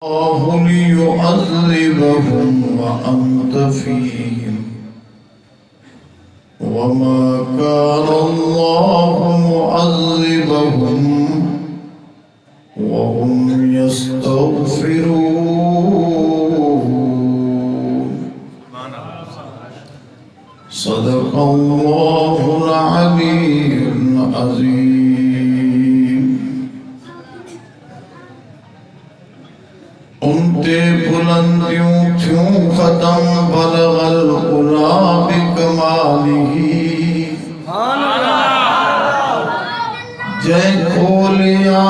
الله ليعذبهم وأنت فيهم وما كان الله معذبهم وهم يستغفرون. صدق الله العلي العظيم. उनते बुलंदियों क्यों खत्म बलगल उला बिकमालिही जय खोलिया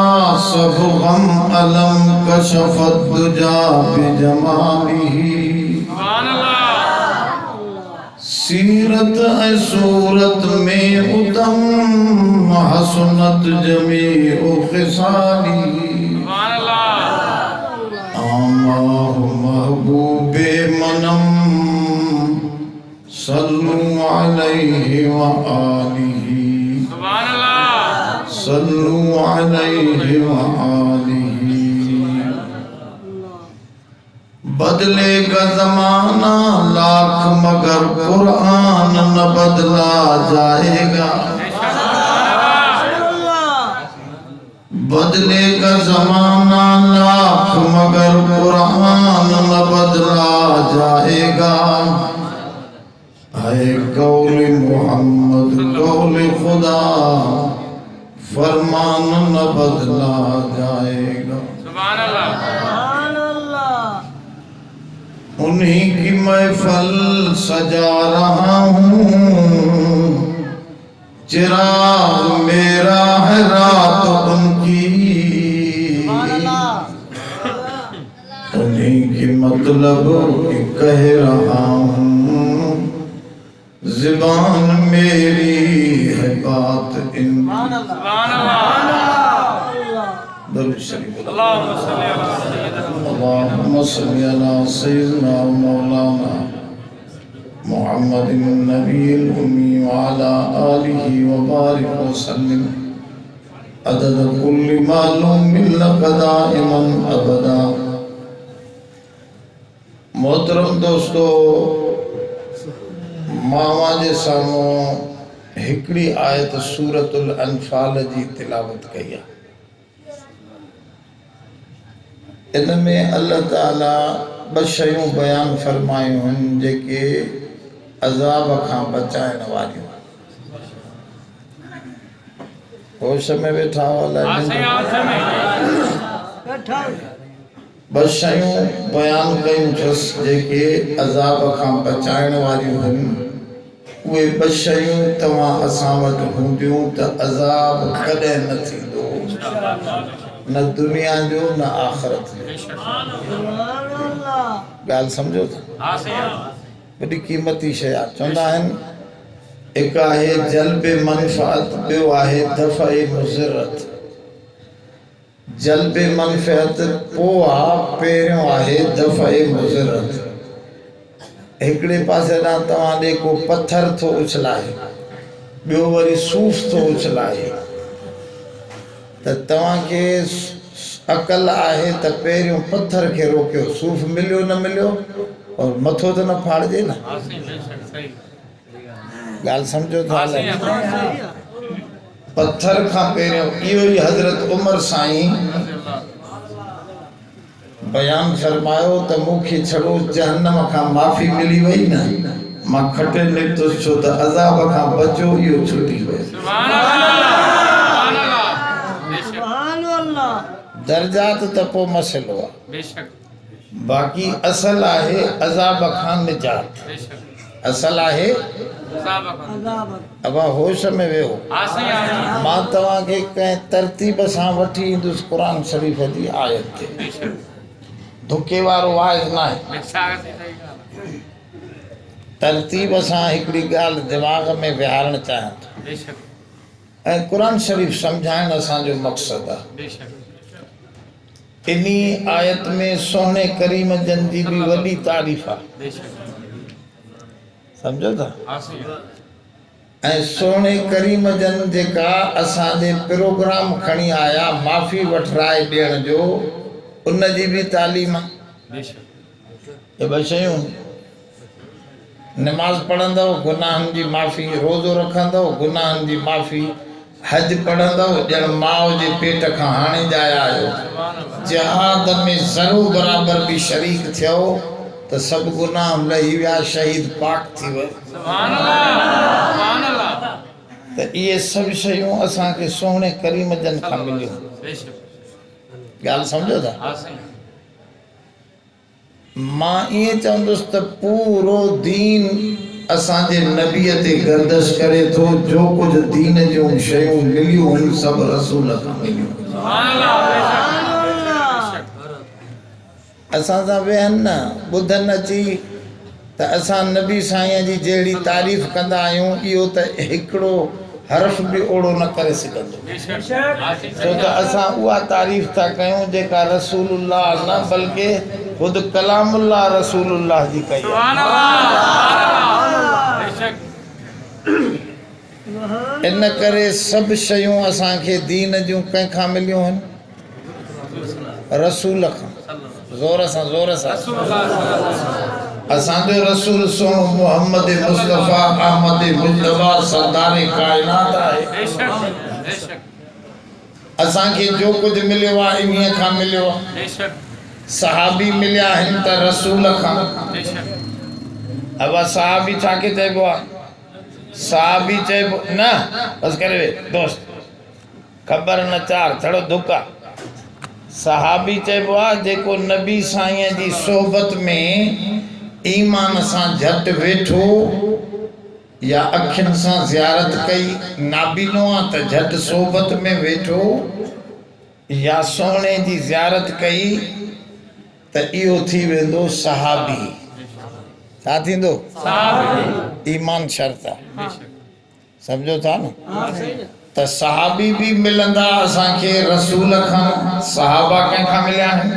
सब गम अलम कशफत दुजा बिजमालिही सीरत है सूरत में उतम हसनत जमी ओ खिसाली महबूबे मनम सल्लु अलैहि व आलिही सल्लु अलैहि व आलिही। बदलेगा जमाना लाख मगर कुरान न बदला जाएगा। बदलेगा जमाना लाख मगर कुरान न बदला जाएगा। है कौल मोहम्मद कौल खुदा फरमान न बदला जाएगा। सुभान अल्लाह। उन्हीं की महफिल सजा रहा हूँ, चिराग मेरा है रात उनकी। उन्हीं की मतलब की कह रहा हूँ, ज़ुबान मेरी है बात इनकी। अल्लाहुम्मा सल्ली अला सय्यिदिना मौलाना मुहम्मदिन नबील उम्मी व अला आलिहि व बारिक व सल्लिम अदद कुल्लि मालूमिन लक दाइमन अबदा। मोहतरम दोस्तों, मामा जे साम्हूं हिकिड़ी आयत सूरतुल अनफाल जी तिलावत कई आहे। इन में अल्लाह ताला ॿ शयूं बयान फरमायूं आहिनि जेके अज़ाब खां बचाइण वारियूं। होश में वेठा हो ॿ शयूं बयान कयूं अथसि जेके अज़ाब खां बचाइण वारियूं आहिनि। उहे ॿ शयूं तव्हां असां वटि हूंदियूं त अज़ाब कॾहिं न थींदो, न दुनिया जो न आख़िरत जो। ॻाल्हि सम्झो था? वॾी क़ीमती शइ आहे। चवंदा आहिनि हिकु आहे जल्बे मनफ़ात, ॿियो आहे दफ़े मुज़रत। जल्बे मनफ़ात पोइ आहे, पहिरियों आहे दफ़े मुज़रत। हिकिड़े पासे ॾांहुं तव्हां ॾे को पथर थो उछलाए, ॿियो वरी सूफ़ थो उछलाए, त तव्हांखे अकल आहे त पहिरियों पथर खे रोकियो, सूफ़ मिलियो न मिलियो और मथो त न फाड़जे न। ॻाल्हि सम्झो था? पत्थर खां पहिरियों इहो ई हज़रत उमर साईं बयान फरमायो त मूंखे छड़ो जहन्नम खां माफ़ी मिली वई न, मां खटे निकितुसि छो त अज़ाब खां बचो इहो छुटी वियो। दर्जात त पोइ मसइलो आहे, बाक़ी असल आहे अज़ाब खां निजात। असल आहे अब होश में वेहो। मां तव्हांखे कंहिं तरतीब सां वठी ईंदुसि क़ुरान शरीफ़ जी आयत ते। धुके वारो वाइज़ न आहे। तरतीब सां हिकिड़ी ॻाल्हि दिमाग़ में विहारणु चाहियां थो ऐं क़ुरान शरीफ़ सम्झाइण असांजो मक़सदु आहे। इन्ही आयत में सोने करीम जन जी भी वॾी तारीफ़ आहे। समझो था? ऐं सोने करीम जन जेका असांजे प्रोग्राम खणी आया माफ़ी वठराए ॾियण जो, उन जी भी तालीम आहे। ये ॿ शयूं, नमाज़ पढ़ंदव गुनाहनि जी माफ़ी, रोज़ो रखंदव गुनाहनि जी माफ़ी, हज पढ़ंदव ॼण माउ जे पेट खां हाणे ॼाया आहियो, जिहाद में ज़रो बराबर भी शरीक थियो त सभु गुनाह लही विया, शहीद पाक थी वियो। त इहे सभु शयूं असांखे सोहणे करीम जन खां मिलियूं। ॻाल्हि सम्झो था? मां ईअं चवंदुसि त पूरो दीन असांजे नबीअ ते गर्दश करे थो। जो कुझु दीन जूं शयूं मिलियूं आहिनि सभु रसूल खां मिलियूं। असां सां वेहनि न, ॿुधनि अची त असां नबी साईं जी जहिड़ी तारीफ़ कंदा आहियूं, इहो त हिकिड़ो हर्फ भी ओड़ो न करे सघंदो, छो त असां उहा तारीफ़ था कयूं जेका रसूलुल्लाह न बल्कि ख़ुदि कलामुल्लाह रसूलुल्लाह जी कई। इन करे सभु शयूं असांखे दीन जूं कंहिंखां मिलियूं आहिनि? रसूल खां। ज़ोर सां असांजो रसूल सोनो मोहम्मद मुस्तफ़ा अहमद मुजतबा सरदार कायनात आहे। असांखे जो कुछ मिलियो आहे इन्हीअ खां मिलियो आहे। सहाबी मिलिया आहिनि त रसूल खां। अब सहाबी छाखे चइबो आहे? सहाबी चइबो न, बस करे वे दोस्त, ख़बर न चार छड़ो धुका। सहाबी चइबो आहे जेको नबी साईं जी सोहबत में ईमान सां झट वेठो, या अखियुनि सां ज़ियारत कई, नाबीनो आहे त झट सोहबत में वेठो, या सोहणे जी ज़ियारत कई त इहो थी वेंदो सहाबी। छा थींदो? ईमान शर्त आहे, सम्झो था न? त सहाबी भी मिलंदा असांखे रसूल खां। सहाबा कंहिंखां मिलिया आहिनि?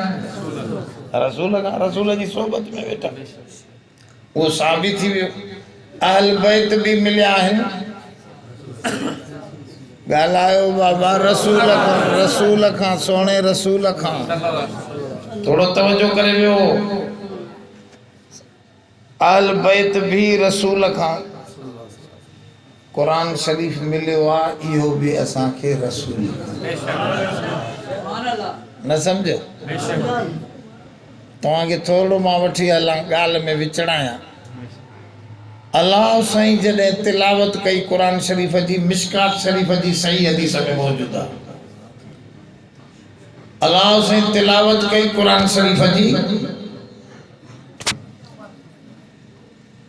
रसूल खां। रसूल जी सोहबत में वेठा, वो सहाबी थी वियो। अहल बैत भी मिलिया आहिनि। ॻाल्हायो बाबा, रसूल खां सोणे रसूल खां। थोड़ो तवज्जो करे वियो। अहल बैत भी रसूल खां। कुरान शरीफ मिलियो आहे, इहो भी असांखे रसूल न सम्झो? तव्हांखे थोरो मां वठी हलां, ॻाल्हि में विचड़ायां। अल्लाह साईं जॾहिं तिलावत कई कुरान शरीफ जी, मिशकात शरीफ जी सही हदीस में मौजूद आहे। अल्लाह साईं तिलावत कई कुरान शरीफ जी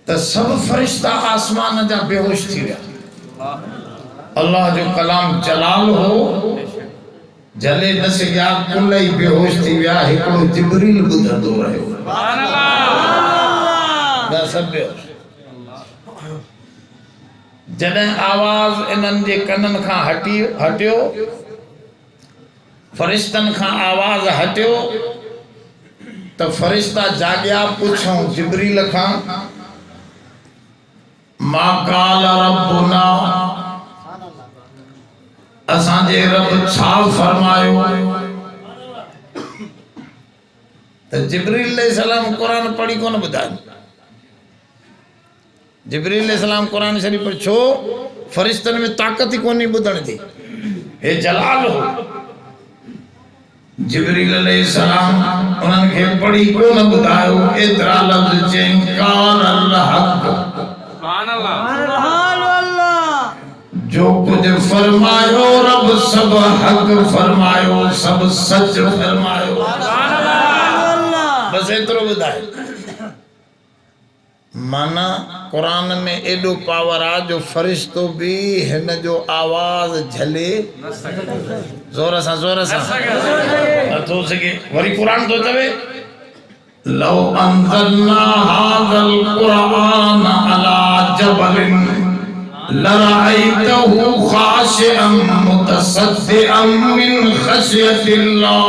त सभु फरिश्ता आसमान जा बेहोश थी विया। अल्लाह जो कलाम जलाल हो, जले न सघिया, कुल ही बेहोश थी विया। हिकिड़ो जिब्रील ॿुधंदो रहियो। जॾहिं आवाज़ इन्हनि जे कननि खां हटियो, फरिश्तनि खां आवाज़ हटियो त फरिश्ता जाॻिया। पुछूं जिब्रील खां, मा काल रब्बुना, असांजे रब छा फरमायो? त जिब्रील अलैहिस्सलाम कुरान पढ़ी कोन ॿुधायो। जिब्रील अलैहिस्सलाम कुरान शरीफ पर छो? फरिश्तनि में ताक़त ही कोन्हे ॿुधण जी, हे जलाल हो। जिब्रील अलैहिस्सलाम उन्हनि खे पढ़ी कोन ॿुधायो। एतिरा लफ़्ज़ चई, काल अल हक़, जो कुछ फरमायो रब सब हक फरमायो, सब सच फरमायो। बस एतिरो ॿुधाए। माना कुरान में एॾो पावर आहे जो फरिश्तो भी हिन जो आवाज़ झले ज़ोर सां नथो सघे। वरी कुरान थो चवे, लौ अंज़लना हाज़ल क़ुरआन अला जबलिन लरअयतहु खाशिअन मुतसद्दिअन मिन ख़श्यतिल्लाह।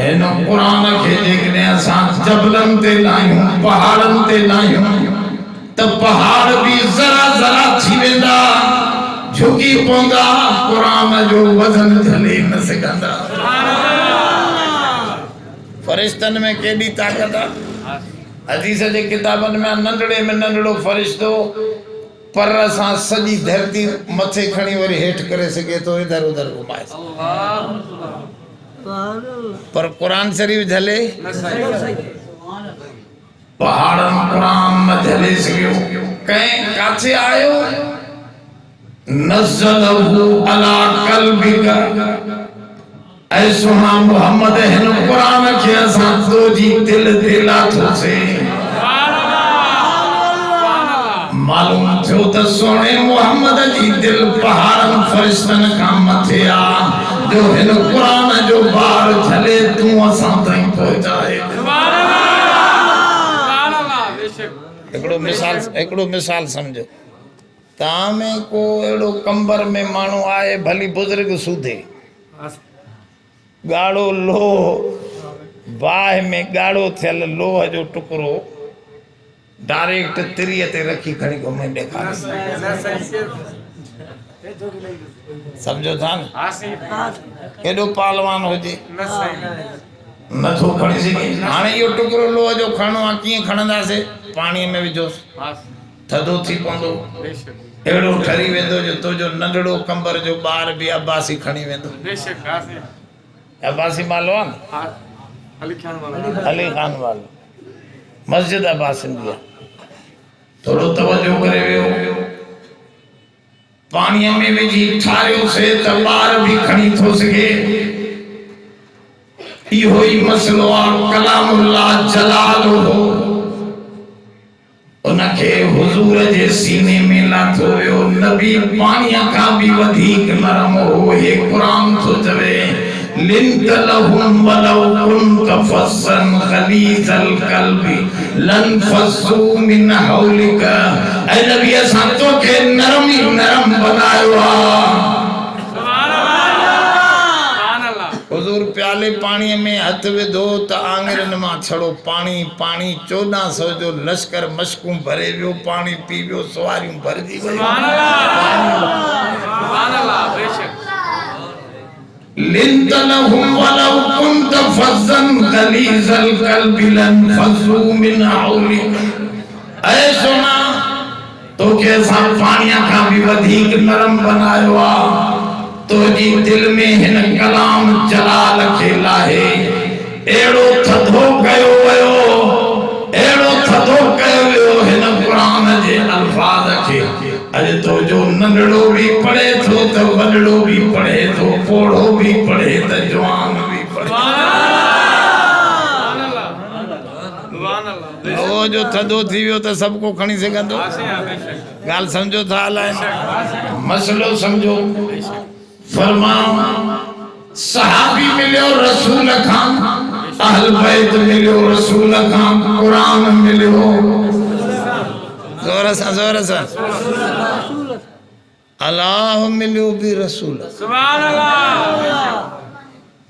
इन कुरान खे जेकॾहिं असां जबलनि ते लाहियूं, पहाड़नि ते लाहियूं, त पहाड़ भी ज़रा ज़रा थी वेंदा, झुकी झुकी पवंदा क़ुरान जो वज़न झले न सघंदा फ़रिश्तनि में केॾी ताक़त आहे हदीस जे किताबनि में नंढड़े में नंढड़ो फ़रिश्तो पर सां सॼी धरती मथे खणी वरी हेठि करे सघे थो इधर उधर घुमाए पर क़ुरान शरीफ़ झले पहाड़नि क़ुरान न झले सघियो कंहिं काथे आयो नज़लहु अला क़ल्बिका ऐ सुना मोहम्मद हिन क़ुरान खे असां तुंहिंजी दिल ते लाथोसीं मालूम थियो त सोणे मोहम्मद जी दिल पहाड़नि फ़रिश्तनि खां मथे आहे जो हिन क़ुरान जो बार झले तूं असां ताईं पहुचाए हिकिड़ो मिसाल सम्झो तव्हां में को अहिड़ो कंबर में माण्हू आहे भली बुज़ुर्ग सूधे ॻाढ़ो लोह बाहि में ॻाढ़ो थियल लोह जो टुकड़ो डायरेक्ट तिरीअ ते रखी खणी घुमे ॾेखारे सम्झो था न केॾो पालवान हुजे नथो खणी सघे हाणे इहो टुकड़ो लोह जो खणणो आहे कीअं खणंदासीं पाणीअ में विझोसि थधो थी पवंदो अहिड़ो ठरी वेंदो जो तुंहिंजो नंढड़ो कंबर जो ॿार बि अब्बासी खणी वेंदो अब्बासी मालो आहे न अली खान वालो मस्जिद अब्बासिन जी आहे थोड़ो तवज्जो करे वियो पाणीअ में विझी ठारियोसीं त ॿार बि खणी थो सघे इहो ई मसलो आहे कलामुल्लाह जलाल हो उनखे हुजूर जे सीने में लाथो वियो नबी पाणीअ खां बि वधीक नरम हो हे क़ुरान थो चवे लिंत लहुम वलौ कुंत फस्सन गलीज़ल क़ल्बि लन फस्सू मिन हौलिका ऐ नबी असां तोखे नरम ई नरम बनायो आहे हुजूर प्याले पाणीअ में हथ विधो त आङिरनि मां छड़ो पाणी पाणी 1400 जो लश्कर मशकूं भरे वियो पाणी पी वियो सवारियूं भरजी वयूं लिंत लहुम वलौ कुंत फज़्ज़न गलीज़ल क़ल्बि लन फज़्ज़ू मिन हौलिक ऐ सोना तोखे असां पाणीअ खां बि वधीक नरम बनायो आहे तुंहिंजी दिल में हिन कलाम जलाल खे लाहे अहिड़ो थधो कयो वियो हिन क़ुरान जे अल्फाज़ खे अॼु तुंहिंजो नंढड़ो बि पढ़े थो त वॾड़ो बि पढ़े थो पोढ़ो बि पढ़े त जवान बि पढ़े वो जो थधो थी वियो त सभु को खणी सघंदो ॻाल्हि सम्झो था हलाए मसलो सम्झो फरमाओ सहाबी मिलियो रसूल खां अहल बैत मिलियो रसूल खां क़ुरान मिलियो ज़ोर सां अल्लाह मिलियो बि रसूल सुभान अल्लाह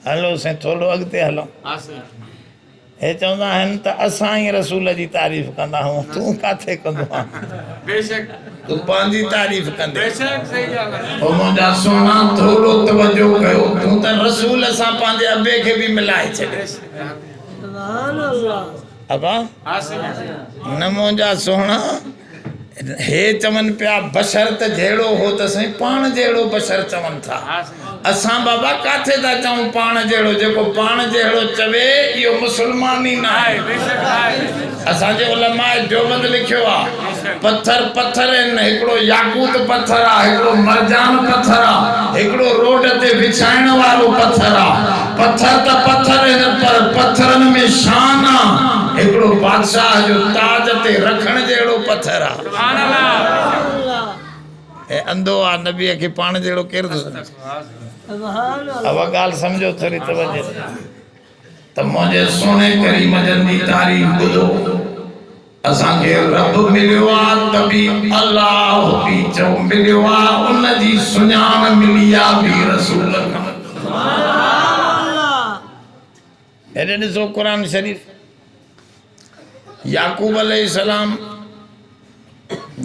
हलो से थोड़ो अॻिते हलो हे चवंदा आहिनि त असां ई रसूल जी तारीफ़ कंदा आहियूं तूं काथे कंदो आहे बेशक तूं पंहिंजी तारीफ़ कंदे बेशक सही ॻाल्हि आहे ओ मुंहिंजा सोना थोरो तवजो कयो तूं त रसूल सां पंहिंजे अबे खे बि मिलाए छॾे सुभान अल्लाह अबा न मुंहिंजा सोना हे चवनि पिया बशर त जहिड़ो हो त साईं पाण जहिड़ो बशर चवनि था असां बाबा काथे था चऊं पाण जहिड़ो जेको पाण जहिड़ो चवे इहो मुस्लमान ई न आहे असांजे उलमाए देवबंद लिखियो आहे पत्थर आहिनि हिकिड़ो याकूत पत्थर आहे हिकिड़ो मरजान पत्थर आहे हिकिड़ो रोड ते विछाइण वारो पत्थर आहे पत्थर त पत्थर आहिनि पर पत्थरनि में शान आहे हिकिड़ो बादशाह जो ताज ते रखण जहिड़ो पत्थर आहे अंधो आहे नबीअ खे पाण जहिड़ो केरु थो सम्झे अब ॻाल्हि सम्झो थोरी तवजो त मुंहिंजे सोने करीम जी तारीफ़ ॿुधो असांखे रब मिलियो आहे त बि अलाह बि चओ मिलियो आहे उन जी सुञाण मिली आहे बि रसूल खां हेॾे ॾिसो क़ुरान शरीफ़ याकूब अलैहिस्सलाम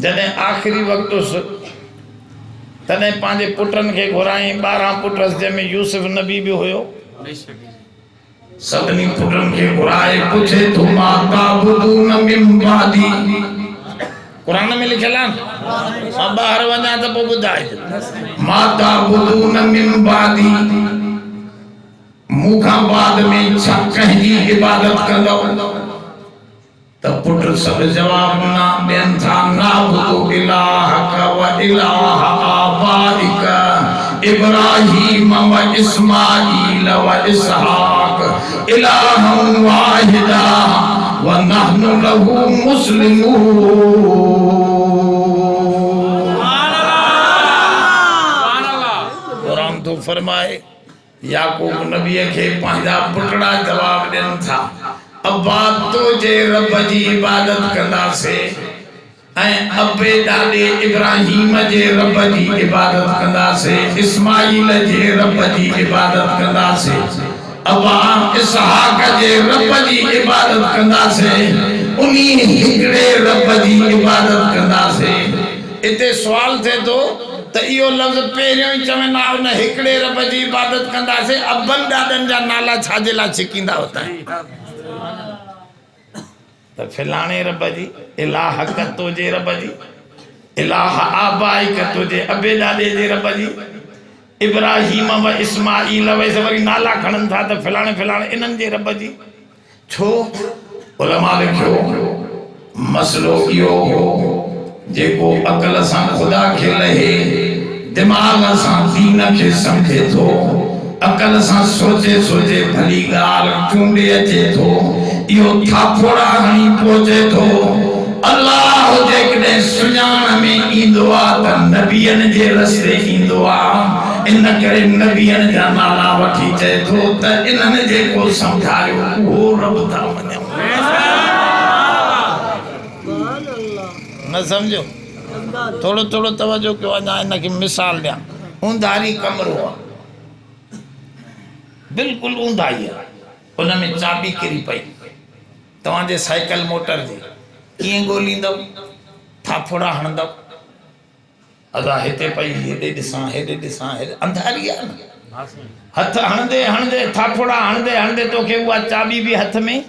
जॾहिं आख़िरी वक़्तु तने पांजे पुटन के घुराई 12 पुटस जंहिंमें यूसुफ नबी भी हुयो सभिनी पुटन के घुराए पूछे तो माता बुदून मिन बादी कुरान में लिखियल आहे मां ॿाहिरि वञा त पोइ ॿुधाए माता बुदून मिन बादी मूंखां बाद में छा कंहिंजी इबादत कंदव त पुट सब जवाब ना ॾियनि था नाबुदु इलाहक व इलाह आबाइका इब्राहीम व इस्माईल व इसहाक इलाहन वाहिदा व नहनु लहू मुस्लिमून। कुरान तो फरमाए याकूब नबी के पंहिंजा पुटड़ा जवाब ॾियनि था अब्बा तुझे रब जी इबादत कंदासे ऐं अबे ॾाॾे इब्राहीम जे रब जी इबादत कंदासे इस्माईल जे रब जी इबादत कंदासे अब्बा इसहाक जे रब जी इबादत कंदासे उन्ही हिकड़े रब जी इबादत कंदासे। इते सवाल थे तो त इहो लफ़्ज़ पहिरियों ई चवंदा उन हिकड़े रब जी इबादत कंदासे अबन ॾाॾनि जा नाला छाजे लाइ छिकींदा होता तो फिलाने रब जी इलाह तुझे रब जी इलाह आबाइक तुझे अबे ॾाॾे जे रब जी इब्राहीम व इस्माईल व वरी नाला खणनि था तो फिलाने फिलाने इन्हनि जे रब जी छो उलमा लिखियो मसलो इहो हो जेको अकल सां खुदा खे लहे दिमाग सां दीन खे सम्झे थो अकल सां सोचे सोचे भली ॻाल्हि चूंडे अचे थो इहो थापोड़ा हणी पहुचे थो अल्लाह जेकॾहिं सुञाण में ईंदो आहे त नबियनि जे रस्ते ईंदो आहे इन करे नबियनि जा नाला वठी चए थो त इन्हनि जेको सम्झायो उहो रब था मञूं न समझो थोड़ो थोड़ो तवज्जो कयो अञा इनखे मिसाल ॾियां ऊंधारी कमरो आहे बिल्कुलु ऊंधाई आहे उन में चाबी किरी पई तव्हांजे साइकिल मोटर जी कीअं ॻोल्हींदव थापोड़ा हणंदव अदा हिते पई हेॾे ॾिसां अंधारी आहे न हथ हणंदे हणंदे थापोड़ा हणंदे हणंदे तोखे उहा चाबी बि हथ में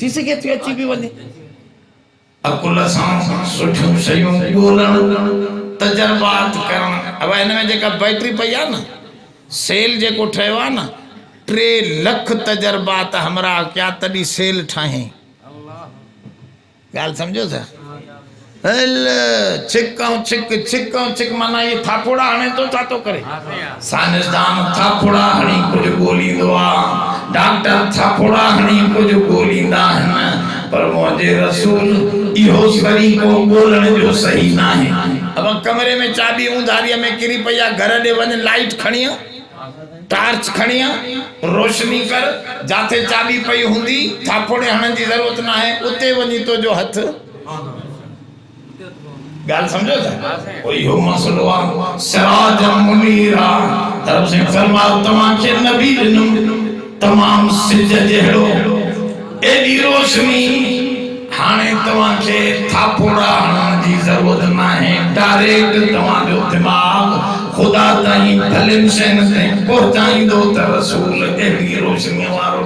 थी सघे थी अची बि वञे अकुल सां सुठियूं शयूं ॻोल्हण तजर्बात करण अब हिन में जेका बैटरी पई आहे न सेल जेको ठहियो आहे न 3 लख तजर्बात हमरा क्या तॾहिं सेल ठाहे ॻाल्हि सम्झो था छिक माना ये थापोड़ा हणे तो छा थो करे साइंसदान थापोड़ा हणी कुझु ॻोल्हींदो आहे डॉक्टर थापोड़ा हणी कुझु ॻोल्हींदा आहिनि पर मुंहिंजे रसूल इहो तरीक़ो ॻोल्हण जो सही न आहे अब कमरे में चाबी ऊंधारीअ में किरी पई आहे घर ॾे वञ लाइट खणी टार्च खणी रोशनी कर जाते चाबी पई हूंदी थापोड़े हणण जी ज़रूरत न आहे उते वञी तो जो हथ ॻाल्हि सम्झो था इहो मसलो आहे सिराज मुनीरा तरफ़ से फरमायो तव्हांखे नबी ॾिनुमि तमामु सिज जहिड़ो एॾी रोशनी हाणे तव्हांखे थापोड़ा हणण जी ज़रूरत न आहे डायरेक्ट तव्हांजो दिमाग़ खुदा ताईं भलियुनि शयुनि ताईं पहुचाईंदो त रसूल अहिड़ी रोशनीअ वारो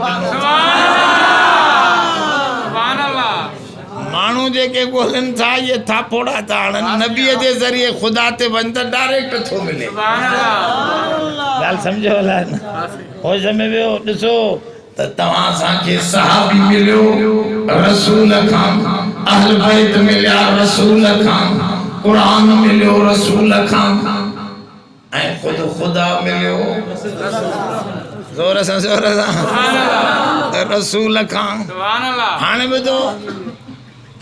माण्हू जेके ॻोल्हनि था इहे थापोड़ा था हणनि नबीअ जे ज़रिए ख़ुदा ते वञ त डायरेक्ट थो मिले ॻाल्हि सम्झो अलाए न होश में वियो ॾिसो त तव्हां असांखे सहाबी मिलियो रसूल खां अहल बैत मिलिया रसूल खां क़ुरान मिलियो रसूल खां ऐं ख़ुदि ख़ुदा मिलियो ज़ोर सां रसूल खां हाणे ॿुधो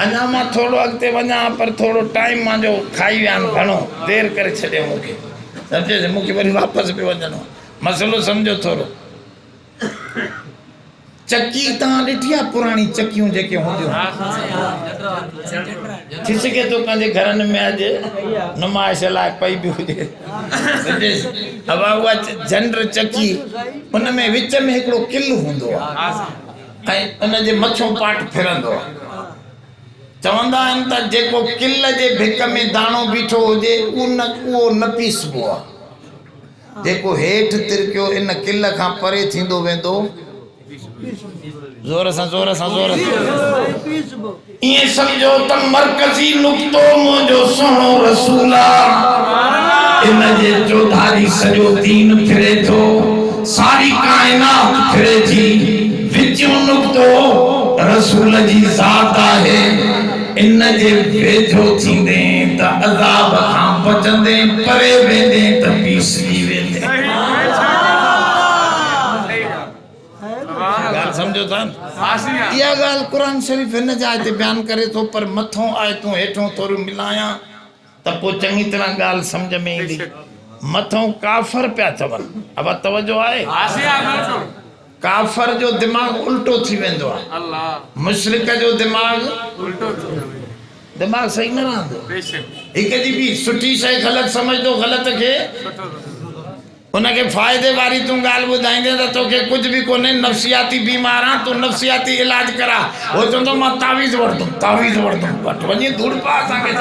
अञा मां थोड़ो अॻिते वञा पर थोड़ो टाइम मुंहिंजो खाई विया आहिनि घणो देरि करे छॾियो मूंखे सम्झे मूंखे वरी वापसि बि वञिणो मसलो सम्झो थोरो चक्की तव्हां ॾिठी आहे पुराणी चक्कियूं जेके हूंदियूं थी सघे थो कंहिंजे घरनि में अॼु नुमाइश लाइ पई बि हुजे अब उहा जनर चक्की उन में विच में हिकिड़ो किल हूंदो आहे ऐं उन जे मथां पार्ट फिरंदो आहे चवंदा आहिनि त जेको किल जे भिक में दाणो बीठो हुजे उहो न पीसबो आहे, जेको हेठि तिरकियो इन किल खां परे थींदो वेंदो ज़ोर सां ज़ोर सां ज़ोर सां ईअं सम्झो त मरकज़ी नुक़्तो मुंहिंजो सुहिणो रसूल आहे। इन जे चौधारी सॼो दीन फिरे थो, सारी काइनात फिरे थी, विचों नुक़्तो रसूल जी ज़ात आहे। इन जे वेझो थींदे त अज़ाब खां बचंदे, परे वेंदे त पीसजी वेंदे। ॻाल्हि सम्झो था न? इहा ॻाल्हि क़ुरान शरीफ़ हिन जाइ ते बयानु करे थो, पर मथों आयतूं हेठों थोरो मिलायां त पोइ चङी तरह ॻाल्हि सम्झ में ईंदी। मथों काफ़र पिया चवनि, अब तवजो आहे, काफ़र जो दिमाग़ उल्टो थी वेंदो आहे, मुशरिक जो दिमाग़ दिमाग़ सही न रहंदो। हिक जी बि सुठी शइ ग़लति सम्झंदो, ग़लति खे उनखे फ़ाइदे वारी तूं ॻाल्हि ॿुधाईंदे त तोखे कुझु बि कोन्हे, नफ़्सियाती बीमार आहे, तूं नफ़्सियाती इलाज करा। उहो चवंदो मां तावीज़ वठंदुमि, तावीज़ वठंदुमि, वटि वञी धूड़ पा असांखे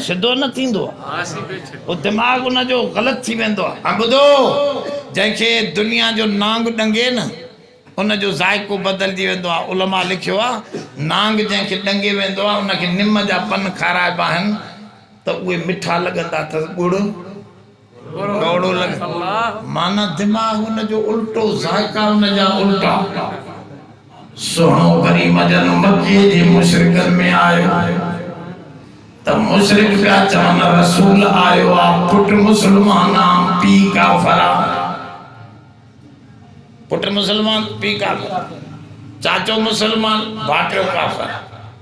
सिधो न थींदो आहे, उहो दिमाग़ उनजो ग़लति थी वेंदो आहे। ऐं ॿुधो, जंहिंखे दुनिया जो नांग ॾंगे न उनजो ज़ाइक़ो बदिलजी वेंदो आहे। उलमा लिखियो आहे, नांग जंहिंखे ॾंगे वेंदो आहे उनखे निम जा पन खाराइबा आहिनि त उहे मिठा लॻंदा अथसि, ॻुड़ कौड़ो लॻंदो, माना दिमाग़ उनजो उल्टो, ज़ाइक़ा उनजा उल्टा। सुहिणो करीम जन मकीअ जे मुशरिकनि में आयो त मुशरिक पिया चवनि रसूल आयो आहे, पुटु मुस्लमान आहे, पीउ काफ़िर आहे। पुटु मुस्लमान, पीउ काफ़िर, चाचो मुस्लमान, भाटियो काफ़िर,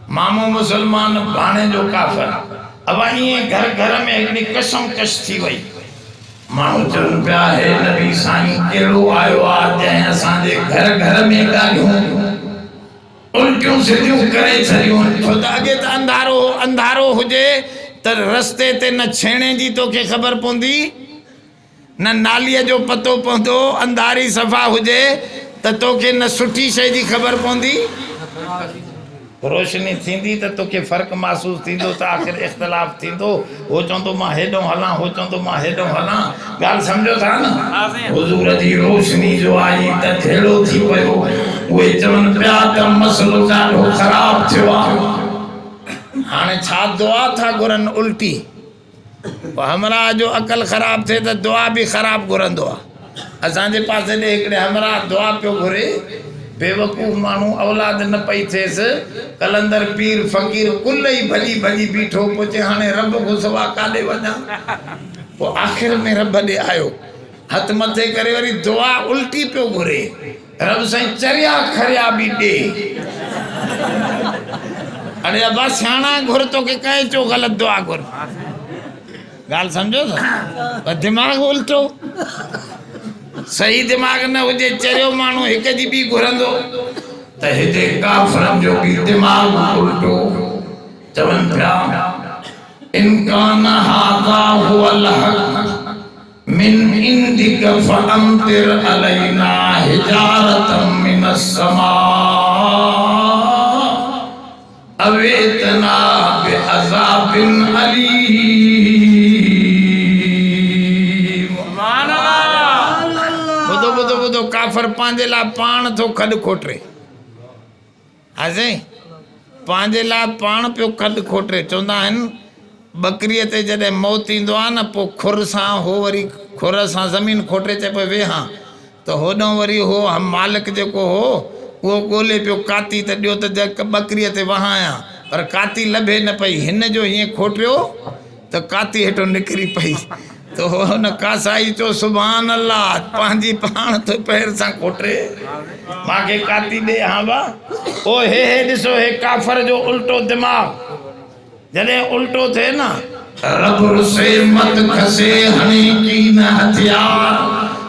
मामो मुस्लमान, भाणे जो काफ़िर। अब ईअं घर घर में हिकिड़ी कसम कश थी वई। माण्हू चवनि पिया, हे नबी साईं कहिड़ो आयो आहे जंहिं असांजे घर घर में ॻाल्हियूं उल्टियूं सिधियूं करे छॾियूं। छो त अॻे त अंधारो हुजे त रस्ते ते न छेणे जी तोखे ख़बर पवंदी, न नालीअ जो पतो पवंदो, अंधारी सफ़ा हुजे त तोखे न सुठी शइ जी ख़बर पवंदी, रोशनी थींदी त तोखे फ़र्क़ु महसूसु थींदो त आख़िर इख़्तिलाफ़ थींदो। हो चवंदो मां हेॾो हलां, हो चवंदो मां हेॾो हलां। ॻाल्हि सम्झो था न? हुज़ूर जी रोशनी जो आई त जहिड़ो थी पियो, उहे चवनि पिया त मसइलो ॾाढो ख़राबु थियो आहे। हाणे छा दुआ था घुरनि उल्टी, हमरा जो अकल ख़राबु थिए त दुआ बि ख़राबु घुरंदो आहे। असांजे पासे ॾे हिकिड़े हमरा दुआ पियो घुरे, बेवकूफ़ माण्हू, औलाद न पई थिएसि, कलंदर पीर फ़क़ीर कुल ई भॼी भॼी बीठो, पोइ चए हाणे रब खां सवाइ काॾे वञा। पोइ आख़िर में रब ॾे आयो, हथ मथे करे वरी दुआ उल्टी पियो घुरे, रब साईं चरिया खरिया बि ॾे। अरे अब्बा सियाणा घुर, तोखे कंहिं चयो ग़लति दुआ घुर। ॻाल्हि सम्झो था? दिमाग़ उल्टो, सही दिमाग़ न हुजे, चरियो माण्हू हिक जी बि घुरंदो त हिते काफ़िरनि जो बि दिमाग़ उल्टो। चवनि पिया, इनकान हाज़ा हुवल हक़ मिन इंदिक फअमतिर अलैना हिजारतम मिनस समा अवेतना बिअज़ाबिन अलीम। बुधो काफ़िर पंहिंजे लाइ पाण थो खॾु खोटरे, हाज़े पंहिंजे लाइ पाण पियो खॾु खोटरे। चवंदा आहिनि बकरीअ ते जॾहिं मौत ईंदो आहे न, पोइ खुर सां हो वरी खुर सां ज़मीन खोटरे चए पियो वेहां, त होॾो वरी हो मालिक जेको हो उहो ॻोल्हे पियो काती त ॾियो त बकरीअ ते वहायां, पर काती लभे न पई। हिन जो हीअं खोटियो त काती हेठो निकिरी पई, त हुन कासाई चयो सुभान अल्लाह, पंहिंजी पाण तो पैर सां खोटरे, मूंखे काती ॾे। हा बा, ओ हे ॾिसो, हे काफ़र जो उल्टो दिमाग़ जॾहिं उल्टो थिए न, रब रुसे मत खसे हणी की न हथियार,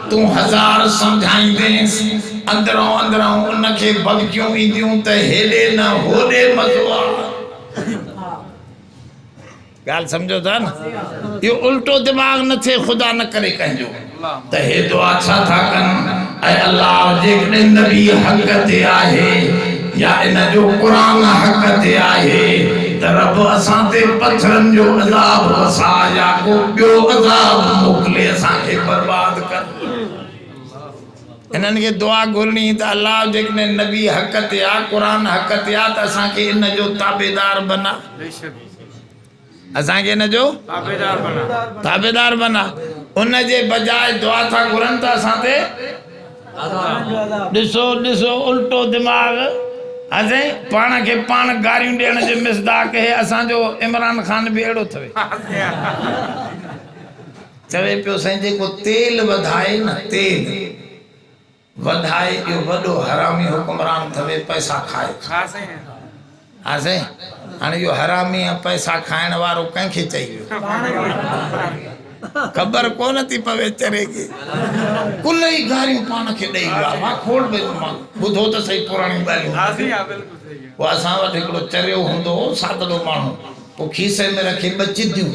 तूं हज़ार सम्झाईंदेसि, अंदरों अंदरों उनखे भॻियूं ईंदियूं त हेॾे न होॾे मज़ो आहे। ॻाल्हि सम्झो था न? इहो उल्टो दिमाग़ न थिए, ख़ुदा न करे कंहिंजो, त हे दुआ छा था कनि, ऐं अल्लाह जेकॾहिं नबी हक़ ते आहे, या इन जो कुरान हक ते आहे त रब असां ते पत्थरन जो अज़ाब वसा या को ॿियो अज़ाब मोकिले असां खे बर्बाद कर। इन्हनि खे दुआ घुरणी त अल्लाह जेकॾहिं नबी हक ते आहे कुरान हक ते आहे त असांखे इन जो ताबेदार बना, असांखे इन जो ताबेदार बना। उन जे बजाय दुआ था घुरनि त असां ते ॾिसो ॾिसो उल्टो दिमाग़ असां पाण खे पाण गारियूं ॾियण जो मिसदाक है असांजो इमरान ख़ान बि अहिड़ो अथव। चवे पियो साईं जेको तेल वधाए न तेल वधाए इहो वॾो हरामी हुकुमरान अथवे पैसा खाए। हा साईं हाणे इहो हरामी पैसा खाइण वारो कंहिंखे चई वियो ख़बर कोन थी पवे चरे खे कुल ई गारियूं पाण खे ॾेई विया। मां खोड़ भई मां ॿुधो त सही पुराणियूं ॻाल्हियूं। पोइ असां वटि हिकिड़ो चरियो हूंदो हो सादड़ो माण्हू, पोइ खीसे में रखे ॿ चिदियूं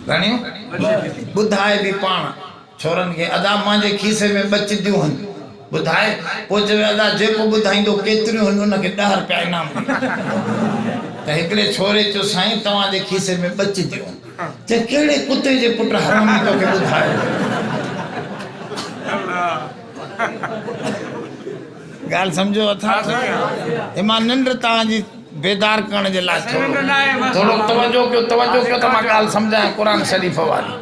घणियूं ॿुधाए बि पाण छोरनि खे अदा मुंहिंजे खीसे में ॿ चिदियूं आहिनि ॿुधाए। पोइ चवे अदा जेको ॿुधाईंदो केतिरियूं आहिनि उनखे 10 रुपया इनाम। त हिकिड़े छोरे चयो साईं तव्हांजे खीसे में 2 चिदियूं आहिनि। चए कहिड़े कुते जे पुट हरामी तोखे ॿुधायो। ॻाल्हि सम्झो अथा मां निंड तव्हांजी बेदार करण जे लाइ थोरो तवजो कयो त मां ॻाल्हि सम्झायां क़ुरान शरीफ़ वारी।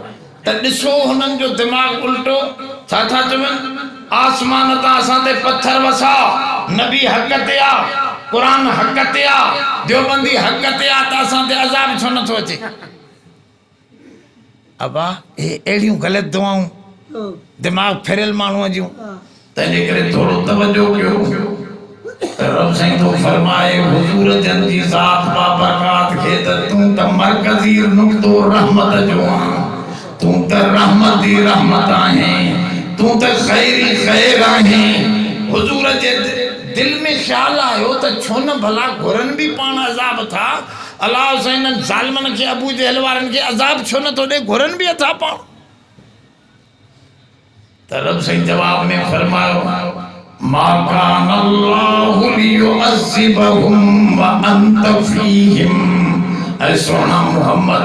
त ॾिसो हुननि जो दिमाग़ उल्टो छा था चवनि आसमान तां असां ते पत्थर वसा नबी हक़ ते आ कुरान हक़ ते आ देवबंदी हक़ ते आ त असां ते अज़ाब छो नथो अचे। अबा हे अहिड़ियूं ग़लति दुआऊं दिमाग़ फिरियल माण्हूअ जूं तंहिंजे करे थोरो तवजो कयो। रब साईं तो फरमाए हुजूर जन जी ज़ात बाबरकात खे त तूं त मरकज़ी नुक़्तो रहमत जो आहीं, तूं त रहमत जी रहमत आहीं, तूं त ख़ैरी ख़ैर आहीं। हुजूर जे दिल में ख़्याल आयो त छो न भला घुरनि बि पाण अज़ाब था अलाह हुसैन ज़ालिमनि खे अबू जहल वारनि खे अज़ाब छो नथो ॾे घुरनि बि अथा पाण। त रब साईं जवाब में फरमायो मा कान अल्लाहु लियुअज़्ज़िबहुम व अंत फीहिम। ऐ सोना मोहम्मद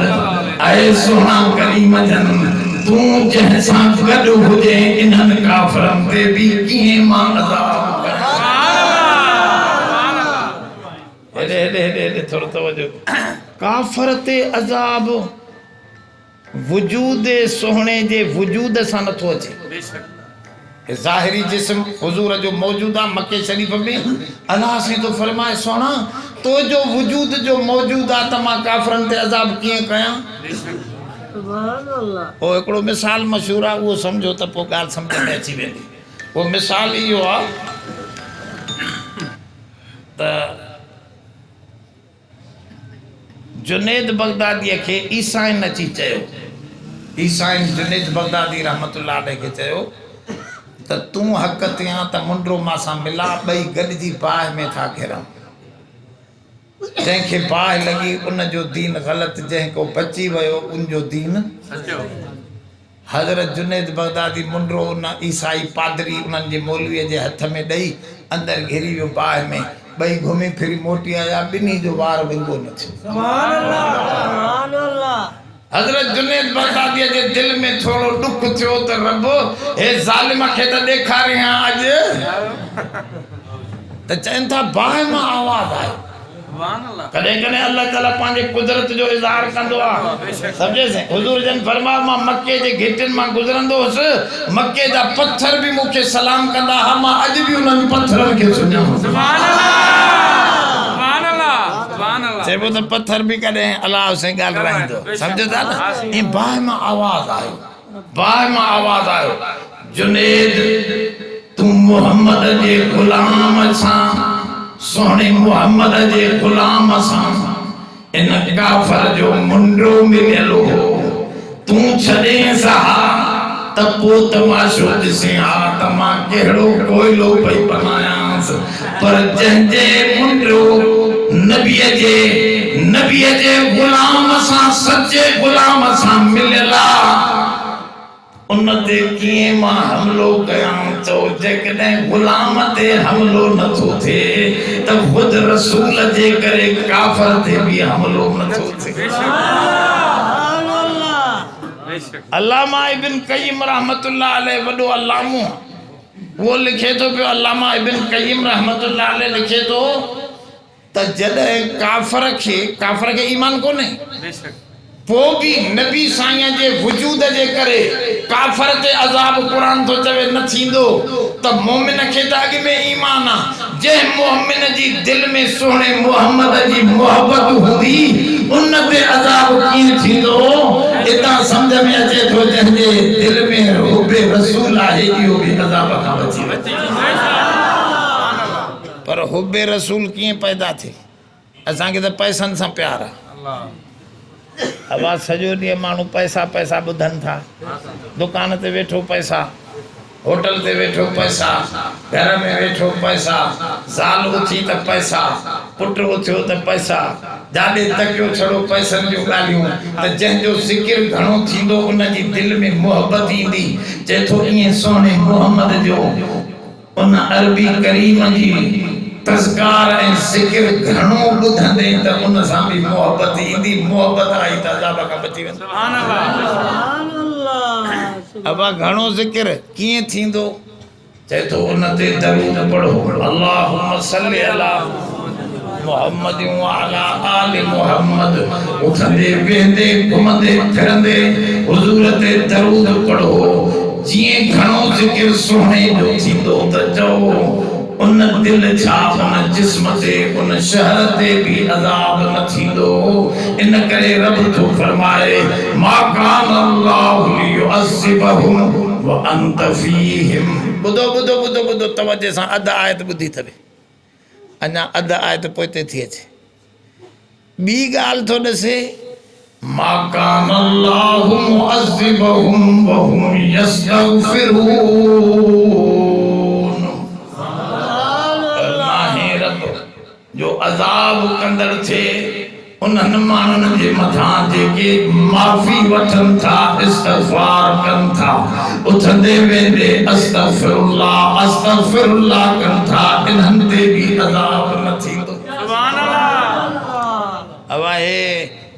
ऐ सोना करीम जन तूं जंहिं सां गॾु हुजे इन्हनि काफ़रनि ते बि कीअं मां अज़ाब कयां। हेॾे थोरो तवजो। काफ़र ते अज़ाब वजूद सोहणे जे वजूद सां नथो अचे। ज़ाहिरी जिस्म हुजूर जो मौजूदा मक्के शरीफ में अल्लाह से तो फरमाए सोना तो जो वजूद जो मौजूदा त मां काफ़रनि ते अज़ाब कीअं कयां। ओ हिकिड़ो मिसाल मशहूर आहे उहो सम्झो त पोइ ॻाल्हि सम्झ में अची वेंदी। उहो मिसाल इहो आहे त जुनैद बगदादीअ खे ईसाइन अची चयो। ईसाइन जुनैद बगदादी रहमतुल्लाह अलैह खे चयो त तूं हक़ ते आ त मुंडो मां सां मिला ॿई गॾिजी बाहि में था घिरऊं। जंहिंखे बाहि लॻी उन जो दीन ग़लति जंहिं को बची वियो उन जो दीन हज़रत जुनैद बगदादी मुंडो उन ईसाई पादरी उन्हनि जे मौलवीअ जे हथ में ॾेई अंदरि घिरी वियो बाहि में। ॿई घुमी फिरी मोटी आया ॿिन्ही जो वार विंगो न थियो। हज़रत जुनैद बगदादीअ जे दिल में थोरो दुख थियो त रब हे ज़ालिम खे त ॾेखारियां अॼु त चवनि था बाहि मां आवाज़ आयो। कॾहिं कॾहिं अल्लाह ताला पंहिंजे कुदरत जो इज़हार कंदो आहे। सम्झे से हुजूर जन फरमायो मां मके जे घिटियुनि मां गुज़रंदो हुउसि मके जा पत्थर बि मूंखे सलाम कंदा हा मां अॼु बि उन्हनि पत्थरनि खे सुञाणा। चइबो त पत्थर बि कॾहिं अलाह से ॻाल्हि राईंदो। सम्झो था न ईअं बाहि मां आवाज़ आयो बाहि मां आवाज़ आयो जुनैद तूं मुहम्मद जे ग़ुलाम सां सोहणे मुहम्मद जे ग़ुलाम सां इन काफ़र जो मुंडो मिलियल हो तूं छॾे सहा त पोइ त मां छो ॾिसे हा त मां कहिड़ो कोयलो पई बनायांसि पर जंहिंजे मुंडो नबीअ जे ग़ुलाम सां सचे ग़ुलाम सां मिलियल आहे उनते कीअं मां हमलो कयां तो जेकॾहिं गुलाम ते हमलो नथो थिए त खुद रसूल जे करे काफ़र ते भी हमलो नथो थिए। अल्लामा इब्न कय्यिम रहमतुल्लाह अलैह वॾो अल्लामो वो लिखे तो पियो। अल्लामा इब्न कय्यिम रहमतुल्लाह अलैह लिखे तो त जॾहिं काफ़र के ईमान कोने वो भी नबी साईं जे वजूद जे करे काफ़र ते अज़ाब कुरान तो चवे न थींदो त मोमिन के त अॻ में ईमान आ। जे मोमिन जी दिल में सोहणे मोहम्मद जी मोहब्बत हुंदी उन ते अज़ाब कीअं थींदो। इतां समझ में अचे तो जंहिंजे दिल में हुबे रसूल आहे इहो भी अज़ाब खां बची वञे। पर हुबे रसूल कीअं पैदा थे? असांखे त पैसनि सां प्यार आहे। अब सॼो ॾींहुं माण्हू पैसा पैसा ॿुधनि था। दुकान ते वेठो पैसा, होटल ते वेठो पैसा, घर में वेठो पैसा, ज़ाल उथी त पैसा, पुट उथियो त पैसा, जाॾे तकियो छड़ो पैसनि जूं ॻाल्हियूं। त जंहिंजो ज़िक्र घणो थींदो उन जी दिल में मोहब्बत ईंदी। चए थो ईअं सोने मोहम्मद जो उन अरबी करीम जी तज़कार ऐं ज़िक्र घणो ॿुधंदे त उन सां भी मोहब्बत ईंदी। मोहब्बत आई त अज़ाब खां बची वेंदो। सुभान अल्लाह। अब घणो ज़िक्र कीअं थींदो? चए थो उन ते दरूद पढ़ो। अल्लाहुम्मा सल्ली अला मुहम्मद व अला आलि मुहम्मद। उठंदे वेंदे घुमंदे फिरंदे हुजूर ते दरूद पढ़ो। जीअं घणो ज़िक्र सोहणे जो थींदो त चओ उन दिल छा उन जिस्म ते उन शहर ते भी अज़ाब न थींदो। इन करे रब तो फरमाए मा कान अल्लाहु लियुअज़्ज़िबहुम व अंत फीहिम। बुधो बुधो बुधो बुधो तवज्जो सां अध आयत ॿुधी अथवे। अञा अध आयत पोइते थी अचे। ॿी ॻाल्हि थो ॾसे मा कान अल्लाहु मुअज़्ज़िबहुम व हुम यस्तग़फिरून। जो अज़ाब कंदड़ थे उन्हनि माण्हुनि जे मथां जेके माफ़ी वठनि था, इस्तग़फ़ार कनि था, उथंदे वेंदे अस्तग़फिरुल्लाह अस्तग़फिरुल्लाह कनि था, इन्हनि ते भी अज़ाब न थींदो। सुभान अल्लाह। अब हे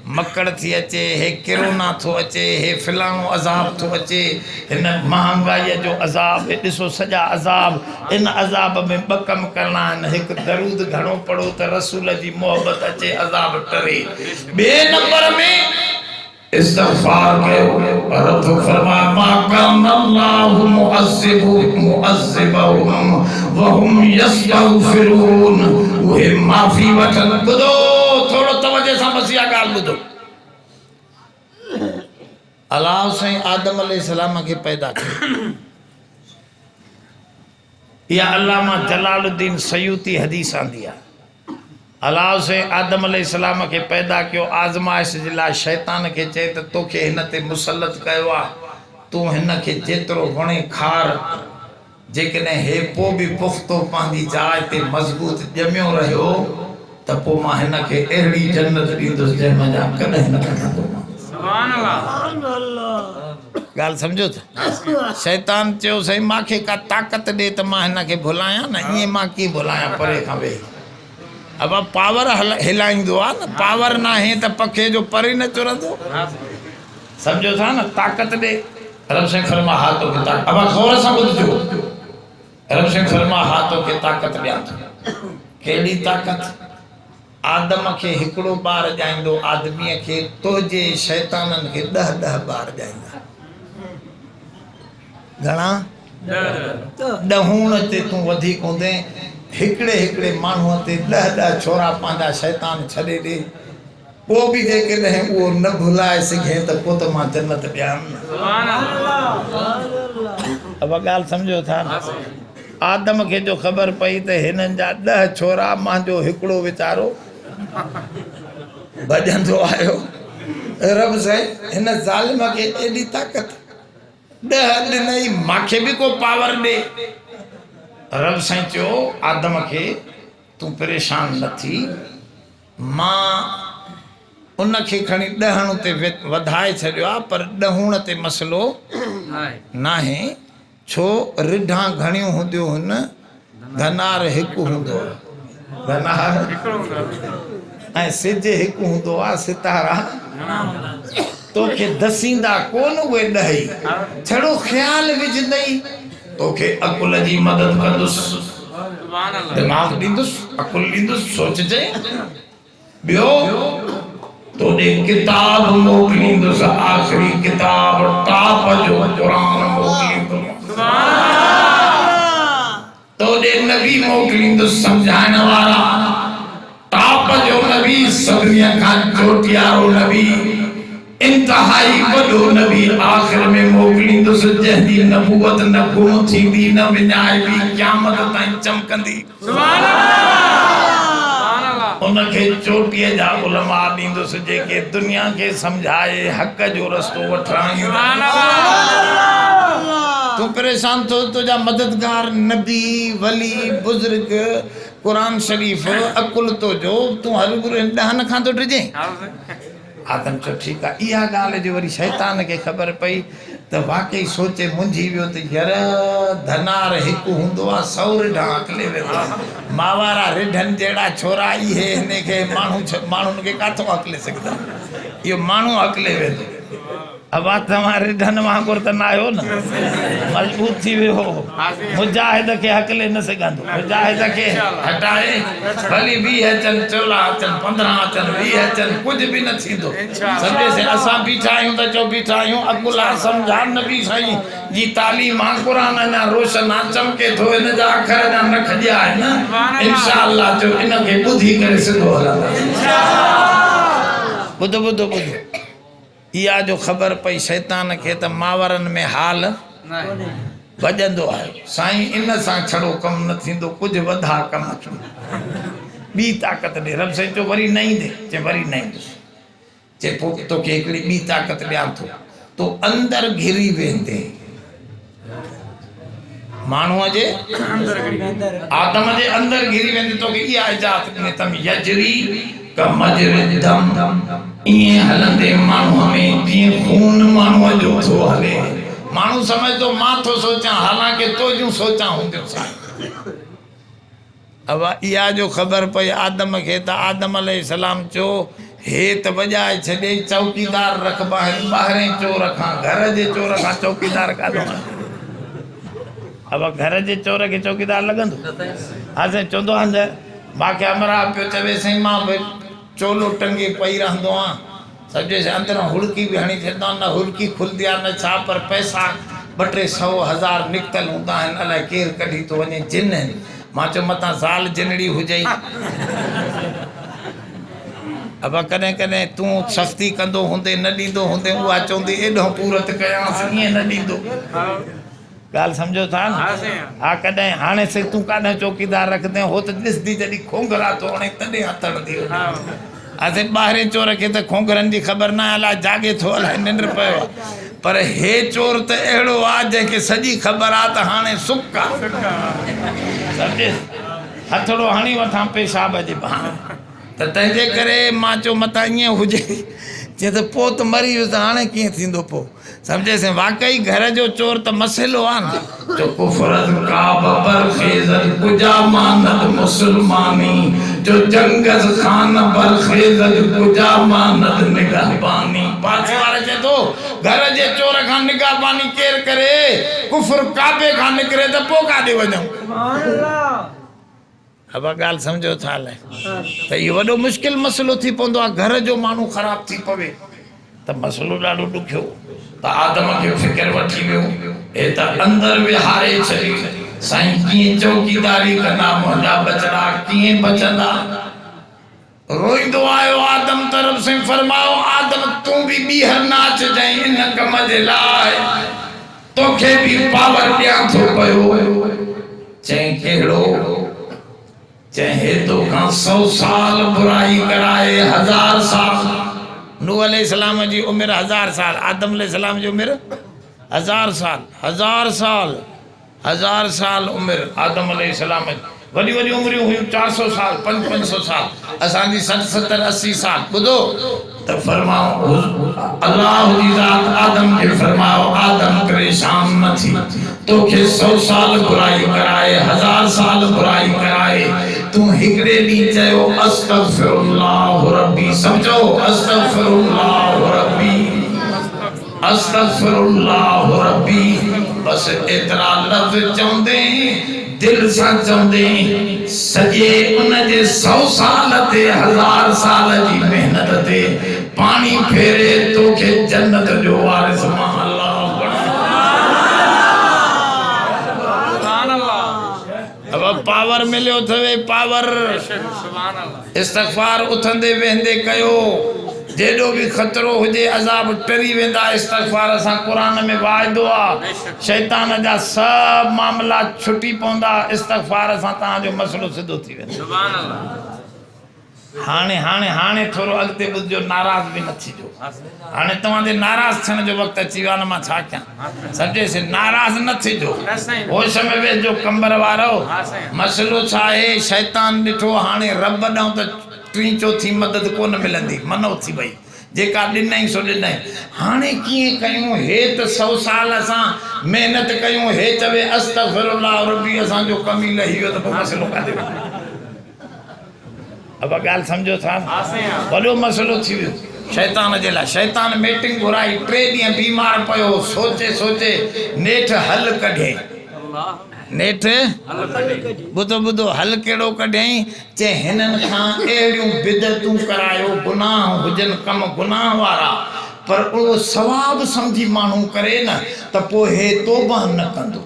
मकड़ थी अचे, हे किरोना थो अचे, हे फिलाणो अज़ाब थो अचे, हिन महांगाई जो अज़ाब, ॾिसो सॼा अज़ाब। इन अज़ाब में ॿ कम करणा आहिनि। हिकु दरूद घणो पढ़ो त रसूल जी मोहब्बत अचे, अज़ाब टरे। ॿिए नंबर में इस्तग़फ़ार कयो। पर तो फरमाया मा कान अल्लाहु मुअज़्ज़िबहुम व हुम यस्तग़फिरून। उहे माफ़ी वठनि। ॿुधो थोरो तवज्जो सां बस इहा ॻाल्हि ॿुधो। अल्लाह साईं आदम अलैहिस्सलाम के पैदा कयो। या अल्लामा जलालुद्दीन सयूती हदीस आंदी आहे। अल्लाह साईं आदम अलैहिस्सलाम के पैदा कयो आज़माइश जे लाइ। शैतान के चए त तोखे हिन ते मुसलत कयो आहे, तूं हिन खे जेतिरो वणे खार। जेकॾहिं हे पोइ बि पुख़्तो पंहिंजी जाइ ते मज़बूत ॼमियो रहियो त पोइ मां हिन खे अहिड़ी जन्नत ॾींदुसि जंहिंमें जा कॾहिं न कढंदो। सुभान अल्लाह। ॻाल्हि सम्झो था? शैतान चयो साईं मूंखे का ताक़त ॾे त मां हिन खे भुलायां न। ईअं मां कीअं भुलायां परे खां वेही। अब पावर हिलाईंदो आहे न। पावर न आहे त पखे जो परे न चुरंदो। सम्झो था न? ताक़त ॾे। रब साईं फरमा हा तोखे ताक़त। अब ख़ौर सां ॿुधिजो। रब साईं फरमा हा तोखे ताक़त ॾियां थो। कहिड़ी ताक़त? आदम के हिकिड़ो ॿार ॼाईंदो आदमीअ खे, तुंहिंजे शैताननि खे 10 ॿार ॼाईंदा। घणा? 10 ते तूं वधीक हूंदे। हिकिड़े हिकिड़े माण्हूअ ते 10 छोरा पंहिंजा शैतान छॾे ॾे। पोइ बि जेकॾहिं उहो न भुलाए सघे त पोइ त मां जन्नत ॾियां न। अब ॻाल्हि सम्झो था? आदम के जो ख़बर पई त हिननि जा 10 छोरा, मुंहिंजो हिकिड़ो वीचारो भॼंदो आयो। रब साईं हिन ज़ालिम खे एॾी ताक़त 10 ॾिनई, मूंखे बि को पावर ॾे। रब साईं चयो आदम खे तूं परेशान न थी। मां उनखे खणी ॾहण ते वधाए छॾियो आहे, पर ॾहूण ते मसलो नाहे। छो रिढां घणियूं हूंदियूं हुन, धनार हिकु हूंदो आहे, धनार ऐं सिज हिकु हूंदो आहे, सितारा तोखे दसींदा कोन उहे ॾही, छड़ो ख़्यालु विझंदई, तोखे अकुल जी मदद कंदुसि, दिमाग़ ॾींदुसि, अकुल ॾींदुसि, सोचजे। ॿियो तोॾे किताब मोकिलींदुसि, आख़िरी किताब टाप जो क़ुरान मोकिलींदुसि, तोॾे नबी मोकिलींदुसि सम्झाइण वारा, टाप जो नबी, सभिनी खां चोटियारो नबी, इंतहाई वॾो नबी आख़िर में मोकिलींदुसि, जंहिंजी नबूवत न गुम थींदी, न विञाइबी, क़यामत ताईं चमकंदी। उनखे चोटीअ जा उलमा ॾींदुसि, जेके दुनिया खे सम्झाए हक़ जो रस्तो वठायूं। तूं परेशान थो, तुंहिंजा मददगार नबी, वली, बुज़ुर्ग, क़ुरान शरीफ़, अकुल तो जो, तूं हर ॾहन खां थो डिॼे। आदम चयो ठीकु आहे। इहा ॻाल्हि जो वरी शैतान खे ख़बर पई त वाकई सोचे मुंझी वियो त यार धनार हिकु हूंदो आहे, 100 रिढा अकले वेंदो, मावारा रिढनि जहिड़ा छोरा इहे हिन खे माण्हुनि खे काथो अकले सघंदा, इहो माण्हू अकले वेंदो। अब तव्हां रिढनि वांगुर त न आहियो न, मजबूत थी वियो। मुजाहिद खे हकले न सघंदो, मुजाहिद खे हटाए भली 20 अचनि, 14 अचनि, 15 अचनि, 20 अचनि, कुझु बि न थींदो। सम्झे से असां बीठा आहियूं त चओ बीठा आहियूं, अकुला सम्झा नबी साईं जी तालीम आहे, क़ुरान अञा रोशन आहे, चमके थो, हिन जा अखर अञा न खॼिया आहिनि, इंशाअल्लाह जो इनखे ॿुधी करे सिधो हलंदा। ॿुधो ॿुधो ॿुधो, इहा जो ख़बर पई शैतान खे त मावरनि में हाल भॼंदो आहे, साईं इन सां छड़ो कमु न थींदो, कुझु वधा कमु अचनि, ॿी ताक़त ॾे। रब साईं चयो वरी न ईंदे, चए वरी न ईंदुसि, चए पोइ तोखे हिकिड़ी ॿी ताक़त ॾियां थो, तो अंदरि घिरी वेंदे, माण्हूअ जे आदम जे अंदरि घिरी वेंदे, तोखे इहा इजाज़त ॾिने तम यजरी कमजरी दम, ईअं हलंदे माण्हूअ में जीअं खून माण्हूअ जो थो हले। माण्हू सम्झंदो मां थो सोचां, हालांकि तो जूं सोचां हूंदियूं साईं। अब इहा जो ख़बर पई आदम खे, त आदम अलैहिस्सलाम चयो हे त वॼाए छॾे, चौकीदार रख ॿाहिरें चोर खां, घर जे चोर खां चौकीदार काॾो। अब घर जे चोर खे चौकीदार लॻंदो? हा साईं चवंदो आहे अंदरि मूंखे अमरा पियो चवे साईं मां चोलो टंगे पई रहंदो आहियां, सम्झे से अंदरि हुड़की बि हणी छॾंदो आहियां, न हुड़की खुलंदी आहे न छा, पर पैसा 200-100 हज़ार निकितल हूंदा आहिनि, अलाए केरु कढी थो वञे, जिन आहिनि। मां चयो मथां ज़ाल जिनड़ी हुजई। अब कॾहिं कॾहिं तूं सख़्ती कंदो हूंदे, न ॾींदो हूंदे, उहा चवंदी एॾो पूरत कयांसि, ईअं न ॾींदो। ॻाल्हि सम्झो था न? हा कॾहिं हाणे से तूं काॾहें चौकीदार रखंदे, हो त ॾिसंदी जॾहिं खोंगरा थो हणे तॾहिं हथ हणंदी। असां ॿाहिरें चोर खे त खोंगरनि जी ख़बर न आहे, अलाए जाॻे थो, अलाए निंड पियो आहे, पर हे चोर त अहिड़ो आहे जंहिंखे सॼी ख़बर आहे त हाणे सुक आहे, सम्झे हथड़ो हणी वठां पेशाब जे बहाने। त तंहिंजे करे मां चयो मथां ईअं हुजे, चए त पोइ त मरी वियुसि, हाणे कीअं थींदो पोइ, सम्झे से वाकई घर जो चोर त मसइलो आहे न। जो कुफरत का बबर खेज़त कुजा मानद मुसलमानी, जो जंगज़ खान बर खेज़त कुजा मानद निगहबानी। पासे वारे चए थो घर जे चोर खां निगहबानी केरु करे, कुफर काबे खां निकिरे त पोइ काॾे वञूं। अब ॻाल्हि सम्झो था हले त इहो वॾो मुश्किल मसइलो थी पवंदो आहे। घर जो माण्हू ख़राबु थी पवे त मसइलो ॾाढो ॾुखियो। त आदम खे फ़िक्र वठी वियो, हे त अंदरि विहारे छॾी, साईं कीअं चौकीदारी कंदा, मुंहिंजा बचड़ा कीअं बचंदा। रोईंदो आयो आदम तरफ़ साईं फरमायो आदम तूं बि ॿीहर नाच जाएं, इन कम जे लाइ तोखे बि पावर ॾियां थो पियो। चई कहिड़ो? चई हे तोखां 100 साल बुराई कराए 1000 साल। नूह अलैहिस्सलाम जी उमिरि 1000 साल, आदम अलैहिस्सलाम जी उमिरि 1000 साल, 1000 साल, 1000 साल उमिरि आदम अलैहिस्सलाम। वॾी वॾी उमिरियूं हुयूं 400 साल 500 साल असांजी 60 70 80 साल ॿुधो त फरमाओ अल्लाह जी ज़ात आदम खे फरमाओ आदम परेशान न थी तोखे 100 साल बुराई कराए 1000 साल बुराई कराए तू हिकड़े ॾींहुं चयो अस्तगफिरुल्लाह रब्बी समझो अस्तगफिरुल्लाह रब्बी अस्तगफिरुल्लाह रब्बी बस एतिरा लफ़्ज़ चवंदे दिल सां चवंदे सॼे उन जे 100 साल ते 1000 साल जी मेहनत ते पानी फेरे तोखे जन्नत जो वारिस मां अल्लाह अब पावर मिलियो थवे पावर इस्तगफार उथंदे वेंदे कयो जेडो भी खतरो हुजे अजाब टरी वेंदा इस्तगफार सां कुरान में वायदो आ शैतान जा सब मामला छुटी पवंदा इस्तगफार सां तव्हांजो मसलो सिधो थी वेंदो सुभान अल्लाह हाणे हाणे हाणे थोरो अॻिते ॿुधजो नाराज़ बि न थिजो हाणे तव्हांजे नाराज़ थियण जो वक़्तु अची वियो आहे न मां छा कयां सम्झेसि नाराज़ न थिजो होश में वेझो कंबर वारो मसलो छा आहे शैतान ॾिठो हाणे रब ॾांहुं त टी चौथी मदद कोन मिलंदी मनो थी वई जेका ॾिनई सो ॾिनई हाणे कीअं कयूं हे त 100 साल असां महिनत कयूं हे चवे अस्तगफिरुल्लाह रब्बी असांजो कम ई लही वियो त पोइ मसलो काथे अब ॻाल्हि सम्झो था वॾो मसलो थी वियो शैतान जे लाइ शैतान मीटिंग घुराई 3 ॾींहं बीमार पियो सोचे सोचे नेठ हल कढे नेठ ॿुधो ॿुधो हल कहिड़ो कढियईं चए हिननि खां अहिड़ियूं बिदतूं करायो गुनाह हुजनि कम गुनाह वारा पर उहो सवाब सम्झी माण्हू करे न त पोइ हे तौबा न कंदो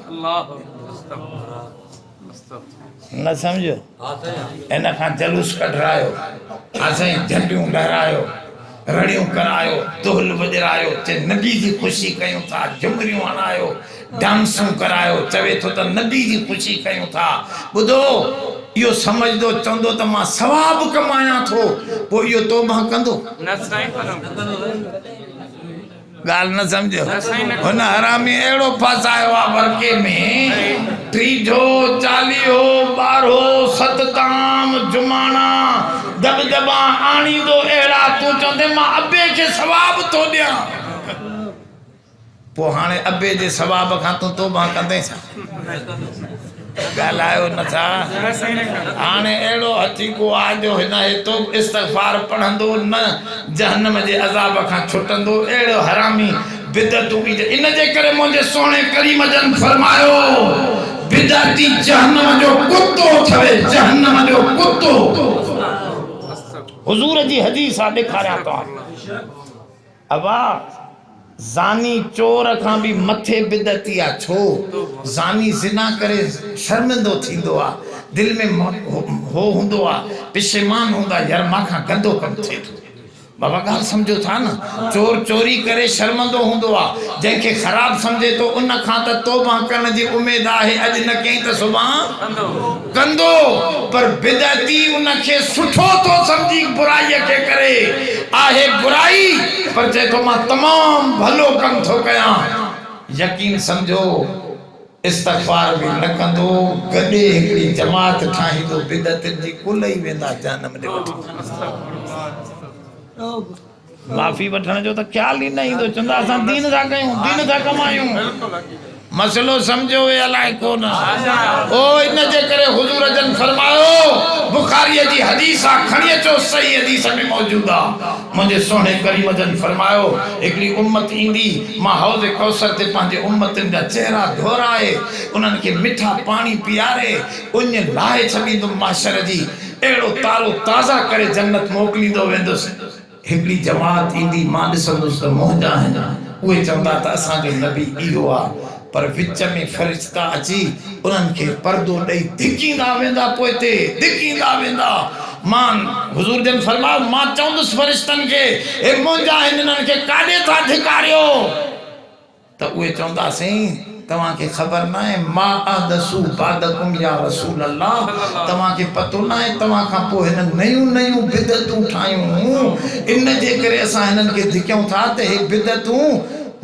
न सम्झो इन खां जलूस कढायो असां झंडियूं लहरायो रड़ियूं करायो दुहल वॼरायो चे नबी जी ख़ुशी कयूं था झुमरियूं हणायो डांसूं करायो चवे थो त नबी जी ख़ुशी कयूं था ॿुधो इहो सम्झंदो चवंदो त मां सवाब कमायां थो पोइ इहो तौबा कंदो ॻाल्हि न सम्झो हुन हरामी अहिड़ो फसायो आहे वर्के में टीजो चालीहो ॿारहो सतताम जुमाना दबदबा आणींदो अहिड़ा तूं चवंदे मां अबे खे सवाब थो ॾियां पोइ हाणे अबे जे सवाब खां तूं तौबा कंदे छा ॻाल्हायो नथा हाणे अहिड़ो अची को आहे जो हिन हेतो इस्तगफार पढ़ंदो न जहन्नम जे अज़ाब खां छुटंदो अहिड़ो हरामी बिदतूं इन जे करे मुंहिंजे सोणे करीम जन फरमायो बिदती जहन्नम जो कुत्तो थवे जहन्नम जो कुत्तो हुजूर जी हदीस आ ॾेखारियां तो अबा ज़ानी चोर खां भी मथे बिदती आ छो ज़ानी ज़िना करे शर्मिंदो थींदो आ दिल में हो हुंदो आ पिशेमान हुंदा यार मां खां गंदो कम थे थो बाबा ॻाल्हि सम्झो था न चोर चोरी करे शर्मंदो हूंदो आहे जंहिंखे ख़राब सम्झे तो उन खां त तौबा करण जी उमेद आहे अॼु न कई त सुभाणे कंदो पर बिदती उनखे सुठो तो सम्झी बुराईअ खे करे आहे बुराई पर चए थो मां तमामु भलो कम थो कयां यकीन सम्झो इस्तगफार भी न कंदो गॾे हिकिड़ी जमात ठाहींदो बिदतनि जी कुल ई वेंदा जहन्नम ॾे माफ़ी वठण जो त ख्याल ही न ईंदो चवंदा असां दीन था कयूं दीन था कमायूं मसलो सम्झो वे अलाए कोन ओ इन जे करे हुजूर जन फरमायो बुखारी जी हदीस आ खणी अचो सही हदीस में मौजूद आ मुझे सोने करीम जन फरमायो एकड़ी उम्मत ईंदी मां हौज़ कौसर ते पंहिंजे उम्मतन जा चेहरा धोराए उन्हनि खे मिठा पानी पियारे उन लाए छॾींदुमि माशर जी अहिड़ो तारो ताज़ा करे जन्नत मोकिलींदो वेंदुसि हिकिड़ी जमात ईंदी मां ॾिसंदुसि त मोहजा आहिनि उहे चवंदा त असांजो नबी इहो आहे पर विच में फरिश्ता अची उन्हनि खे पर्दो ॾेई धिकींदा वेंदा पोइते धिकींदा वेंदा मां हुजूर जन फरमायो मां चवंदुसि फरिश्तनि खे हे मुंहिंजा आहिनि इन्हनि खे काॾे था धिकारियो त उहे चवंदा साईं तव्हांखे ख़बर न आहे मां अहदसू बादकुम या रसूल अल्लाह तव्हांखे पतो न आहे तव्हां खां पोइ हिन नयूं नयूं बिदतूं ठाहियूं इन जे करे असां हिननि खे धिकियूं था त हे बिदतूं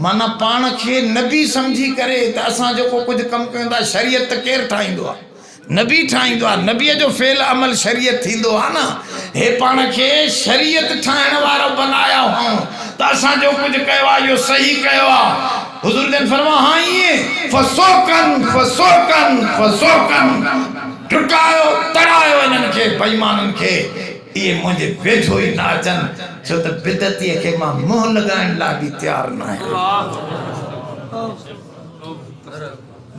माना पाण खे नबी सम्झी करे त असां जेको कुझु कमु कयूं था शरीयत केरु ठाहींदो आहे नबी ठाहींदो आहे नबीअ जो फेल अमल शरीयत थींदो आहे न हे पाण खे शरीयत ठाहिण वारो बनाया हूं त असां जो कुझु कयो आहे इहो सही कयो आहे हुज़ूर जन फरमा हाँ ईअं फसोकन टुकायो तड़ायो इन्हनि खे बेईमाननि खे इहे मुंहिंजे वेझो ई न अचनि छो त बिदतीअ खे मां मुंहुं लॻाइण लाइ बि तयारु न आहियां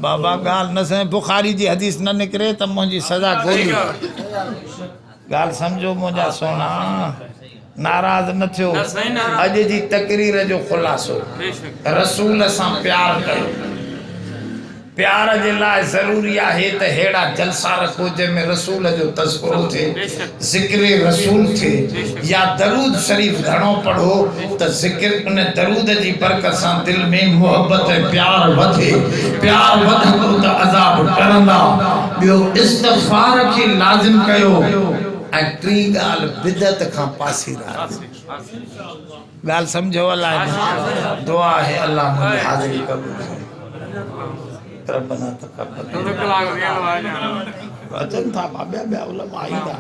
बाबा ॻाल्हि न सम्झ बुखारी जी हदीस न निकिरे त मुंहिंजी सज़ा गोली ॻाल्हि सम्झो मुंहिंजा सोना नाराज़ न थियो अॼु जी तकरीर जो ख़ुलासो रसूल सां प्यार कयो प्यार जे लाइ ज़रूरी आहे त हेड़ा जलसा रखो जंहिंमें रसूल जो तज़किरो थिए ज़िक्र रसूल थिए या दरूद शरीफ घणो पढ़ो त ज़िक्र उन दरूद जी बरकत सां दिल में मोहब्बत प्यार वधे प्यार वधंदो त अज़ाब डरंदा ॿियो इस्तग़फ़ार खे लाज़िम कयो ऐं टी ॻाल्हि बिदत खां पासीरा ॻाल्हि सम्झो अलाए दुआ है अल्लाह मुंहिंजी हाज़िरी क़बूल रब्बना तक़ब्बल वचन था ॿिया उलमा आईंदा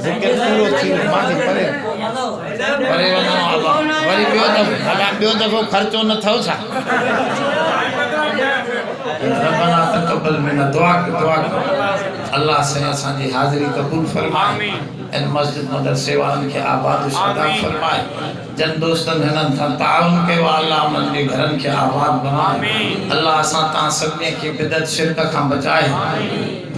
ज़िक्र पूरो थी मांखे परे वञो वरी ॿियो दफ़ो ख़र्चो न थियो छा रब्बना तक़ब्बल मिन्ना दुआ अल्लाह से असांजी हाज़िरी क़बूल फरमाए इन मस्जिद मदरसे वारनि खे आबाद शादा फरमाए जन दोस्तनि हिननि सां ताउन कयो अल्लाह उन्हनि जे घरनि खे आबाद बनाए अल्लाह असां तव्हां सभिनी खे बिदत शिरक खां बचाए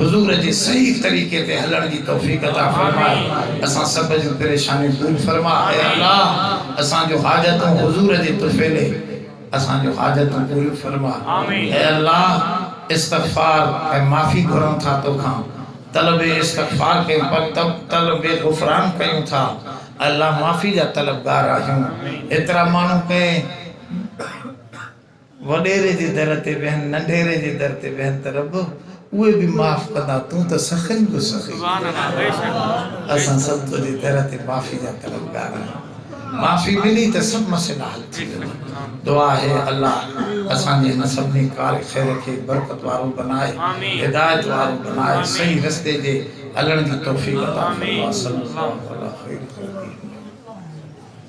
हुज़ूर जे सही तरीक़े ते हलण जी तौफ़ीक़ अता फरमाए असां सभ जी परेशानी दूर फरमा ऐं अल्लाह असांजो हाजतूं हुज़ूर जे तुफ़ैले असांजो हाजतूं पूरी फरमा ऐं अल्लाह इस्तग़फ़ार ऐं माफ़ी घुरूं था तोखां तलब इस्तग़फ़ार के तलब गुफ़रान कयूं था अल्लाह माफ़ी जा तलबगार आहियूं एतिरा माण्हू कंहिं वॾेरे जे दर ते वेहनि नंढेरे जे दर ते वेहनि त रब उहे बि माफ़ कंदा तूं त सखिन बि सखी असां सभु तुंहिंजे दर ते माफ़ी जा तलबगार आहियूं माफ़ी मिली त सभु मसइला हल थी वेंदा दुआ है अल्लाह असांजे हिन सभिनी कार ख़ैर खे बरकत वारो बनाए हिदायत वारो बनाए सही रस्ते जे हलण जी तौफ़ीक़ अता फरमाए सल्लल्लाहु अलैहि